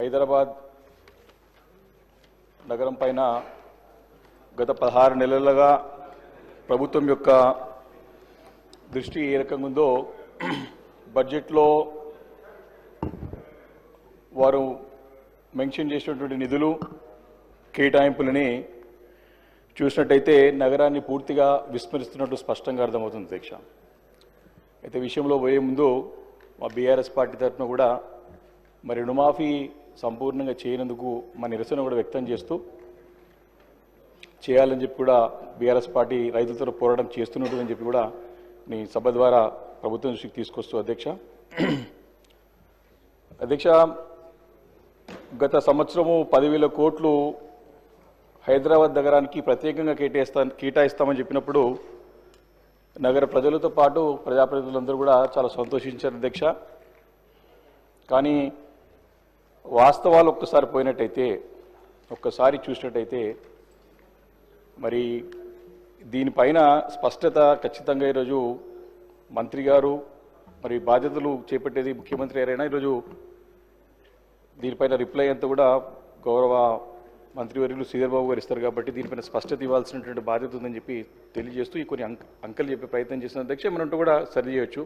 హైదరాబాద్ నగరం పైన గత 16 నెలలుగా ప్రభుత్వం యొక్క దృష్టి ఏ రకంగా ఉందో బడ్జెట్లో వారు మెన్షన్ చేసినటువంటి నిధులు కేటాయింపులని చూసినట్టయితే నగరాన్ని పూర్తిగా విస్మరిస్తున్నట్టు స్పష్టంగా అర్థమవుతుంది అధ్యక్ష. అయితే విషయంలో పోయే ముందు మా బీఆర్ఎస్ పార్టీ తరఫున కూడా మరి రుణమాఫీ సంపూర్ణంగా చేయనందుకు మా నిరసన కూడా వ్యక్తం చేస్తూ చేయాలని చెప్పి కూడా బీఆర్ఎస్ పార్టీ రైతులతో పోరాటం చేస్తున్నట్టు చెప్పి కూడా నీ సభ ద్వారా ప్రభుత్వం దృష్టికి తీసుకొస్తూ అధ్యక్ష. గత సంవత్సరము 10,000 కోట్లు హైదరాబాద్ నగరానికి ప్రత్యేకంగా కేటాయిస్తామని చెప్పినప్పుడు నగర ప్రజలతో పాటు ప్రజాప్రతినిధులందరూ కూడా చాలా సంతోషించారు అధ్యక్ష. కానీ వాస్తవాలు ఒక్కసారి చూసినట్టయితే మరి దీనిపైన స్పష్టత ఖచ్చితంగా ఈరోజు మంత్రి గారు మరి బాధ్యతలు చేపట్టేది ముఖ్యమంత్రి అయినా ఈరోజు దీనిపైన రిప్లై అంతా కూడా గౌరవ మంత్రివర్యులు శ్రీధర్ బాబు గారు ఇస్తారు కాబట్టి దీనిపైన స్పష్టత ఇవ్వాల్సినటువంటి బాధ్యత ఉందని చెప్పి తెలియజేస్తూ ఈ కొన్ని అంకెలు చెప్పే ప్రయత్నం చేసిన అధ్యక్ష మనం కూడా సరి చేయొచ్చు.